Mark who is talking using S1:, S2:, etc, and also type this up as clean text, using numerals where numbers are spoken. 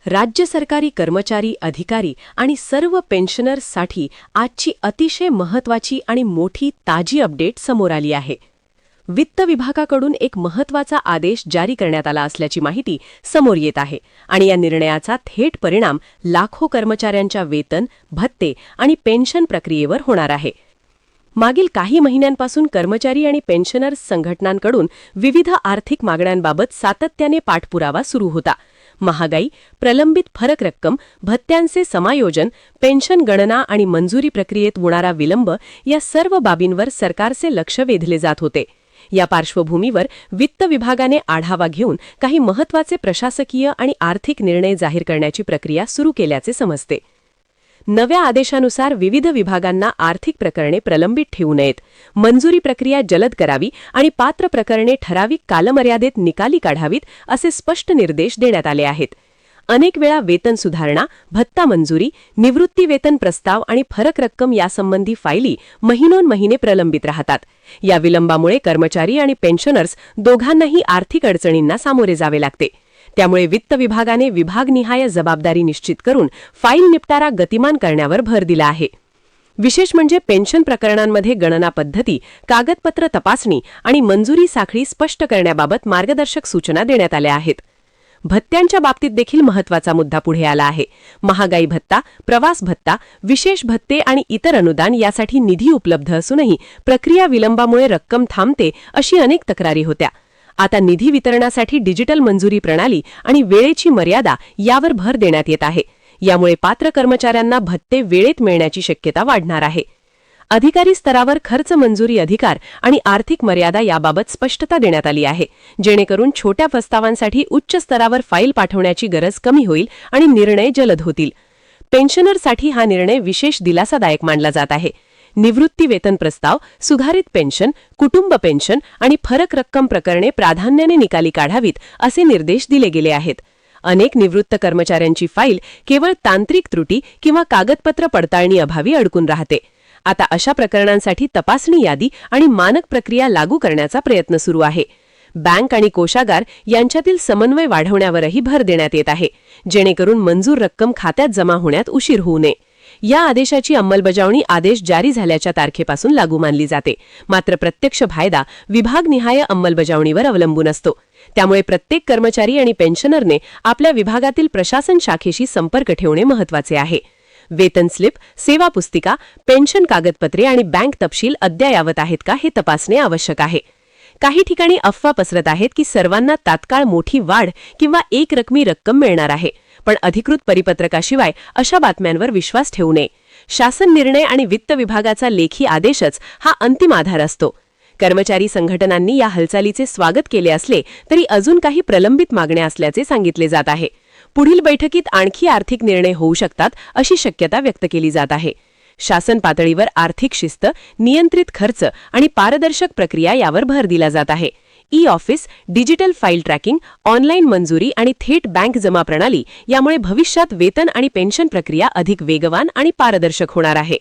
S1: राज्य सरकारी कर्मचारी, अधिकारी आणि सर्व पेन्शनर्ससाठी आजची अतिशय महत्त्वाची आणि मोठी ताजी अपडेट समोर आली आहे. वित्त विभागाकडून एक महत्त्वाचा आदेश जारी करण्यात आला असल्याची माहिती समोर येत आहे आणि या निर्णयाचा थेट परिणाम लाखो कर्मचाऱ्यांच्या वेतन, भत्ते आणि पेन्शन प्रक्रियेवर होणार आहे. मागील काही महिन्यांपासून कर्मचारी आणि पेन्शनर्स संघटनांकडून विविध आर्थिक मागण्यांबाबत सातत्याने पाठपुरावा सुरू होता. महागाई, प्रलंबित फरक रक्कम, भत्त्यांचे समायोजन, पेन्शन गणना आणि मंजुरी प्रक्रियेत होणारा विलंब या सर्व बाबींवर सरकारचे लक्ष वेधले जात होते. या पार्श्वभूमीवर वित्त विभागाने आढावा घेऊन काही महत्त्वाचे प्रशासकीय आणि आर्थिक निर्णय जाहीर करण्याची प्रक्रिया सुरू केल्याचे समजते. नव्या आदेशानुसार विविध विभागांना आर्थिक प्रकरणे प्रलंबित ठेवू नयेत, मंजुरी प्रक्रिया जलद करावी आणि पात्र प्रकरणे ठराविक कालमर्यादेत निकाली काढावीत असे स्पष्ट निर्देश देण्यात आले आहेत. अनेक वेळा वेतन सुधारणा, भत्ता मंजुरी, निवृत्ती वेतन प्रस्ताव आणि फरक रक्कम यासंबंधी फायली महिनोन्महिने प्रलंबित राहतात. या विलंबामुळे कर्मचारी आणि पेन्शनर्स दोघांनाही आर्थिक अडचणींना सामोरे जावे लागते. त्यामुळे वित्त विभागाने विभागनिहाय जबाबदारी निश्चित करून फाईल निपटारा गतिमान करण्यावर भर दिला आहे. विशेष म्हणजे पेन्शन प्रकरणांमध्ये गणना पद्धती, कागदपत्र तपासणी आणि मंजुरी साखळी स्पष्ट करण्याबाबत मार्गदर्शक सूचना देण्यात आल्या आहेत. भत्त्यांच्या बाबतीत देखील महत्त्वाचा मुद्दा पुढे आला आहे. महागाई भत्ता, प्रवास भत्ता, विशेष भत्ते आणि इतर अनुदान यासाठी निधी उपलब्ध असूनही प्रक्रिया विलंबामुळे रक्कम थांबते अशी अनेक तक्रारी होत्या. आता निधी वितरणासाठी डिजिटल मंजुरी प्रणाली आणि वेळेची मर्यादा यावर भर देण्यात येत आहे. यामुळे पात्र कर्मचाऱ्यांना भत्ते वेळेत मिळण्याची शक्यता वाढणार आहे. अधिकारी स्तरावर खर्च मंजुरी अधिकार आणि आर्थिक मर्यादा याबाबत स्पष्टता देण्यात आली आहे, जेणेकरून छोट्या प्रस्तावांसाठी उच्च स्तरावर फाईल पाठवण्याची गरज कमी होईल आणि निर्णय जलद होतील. पेन्शनरसाठी हा निर्णय विशेष दिलासादायक मानला जात आहे. निवृत्ती वेतन प्रस्ताव, सुधारित पेन्शन, कुटुंब पेन्शन आणि फरक रक्कम प्रकरणे प्राधान्याने निकाली काढावीत असे निर्देश दिले गेले आहेत. अनेक निवृत्त कर्मचाऱ्यांची फाईल केवळ तांत्रिक त्रुटी किंवा कागदपत्र पडताळणी अभावी अडकून राहते. आता अशा प्रकरणांसाठी तपासणी यादी आणि मानक प्रक्रिया लागू करण्याचा प्रयत्न सुरू आहे. बँक आणि कोषागार यांच्यातील समन्वय वाढवण्यावरही भर देण्यात येत आहे, जेणेकरून मंजूर रक्कम खात्यात जमा होण्यात उशीर होऊ नये. या आदेशाची अंमलबजावणी आदेश जारी झाल्याच्या तारखेपासून लागू मानली जाते. मात्र प्रत्यक्ष फायदा विभागनिहाय अंमलबजावणीवर अवलंबून असतो. त्यामुळे प्रत्येक कर्मचारी आणि पेन्शनरने आपल्या विभागातील प्रशासन शाखेशी संपर्क ठेवणे महत्त्वाचे आहे. वेतन स्लिप, सेवा पुस्तिका, पेन्शन कागदपत्रे आणि बँक तपशील अद्ययावत आहेत का हे तपासणे आवश्यक आहे. काही ठिकाणी अफवा पसरत आहेत की सर्वांना तात्काळ मोठी वाढ किंवा एक रकमी रक्कम मिळणार आहे, पण अधिकृत परिपत्रकाशिवाय अशा बातम्यांवर विश्वास ठेवू नये. शासन निर्णय आणि वित्त विभागाचा लेखी आदेशच हा अंतिम आधार असतो. कर्मचारी संघटनांनी या हालचालीचे स्वागत केले असले तरी अजून काही प्रलंबित मागण्या असल्याचे सांगितले जात आहे. पुढील बैठकीत आणखी आर्थिक निर्णय होऊ शकतात अशी शक्यता व्यक्त केली जात आहे. शासन पातळीवर आर्थिक शिस्त, नियंत्रित खर्च आणि पारदर्शक प्रक्रिया यावर भर दिला जात आहे. E office, digital file tracking, online मंजुरी आणि थेट बँक जमा प्रणाली यामुळे भविष्यात वेतन आणि पेन्शन प्रक्रिया अधिक वेगवान आणि पारदर्शक होणार आहे.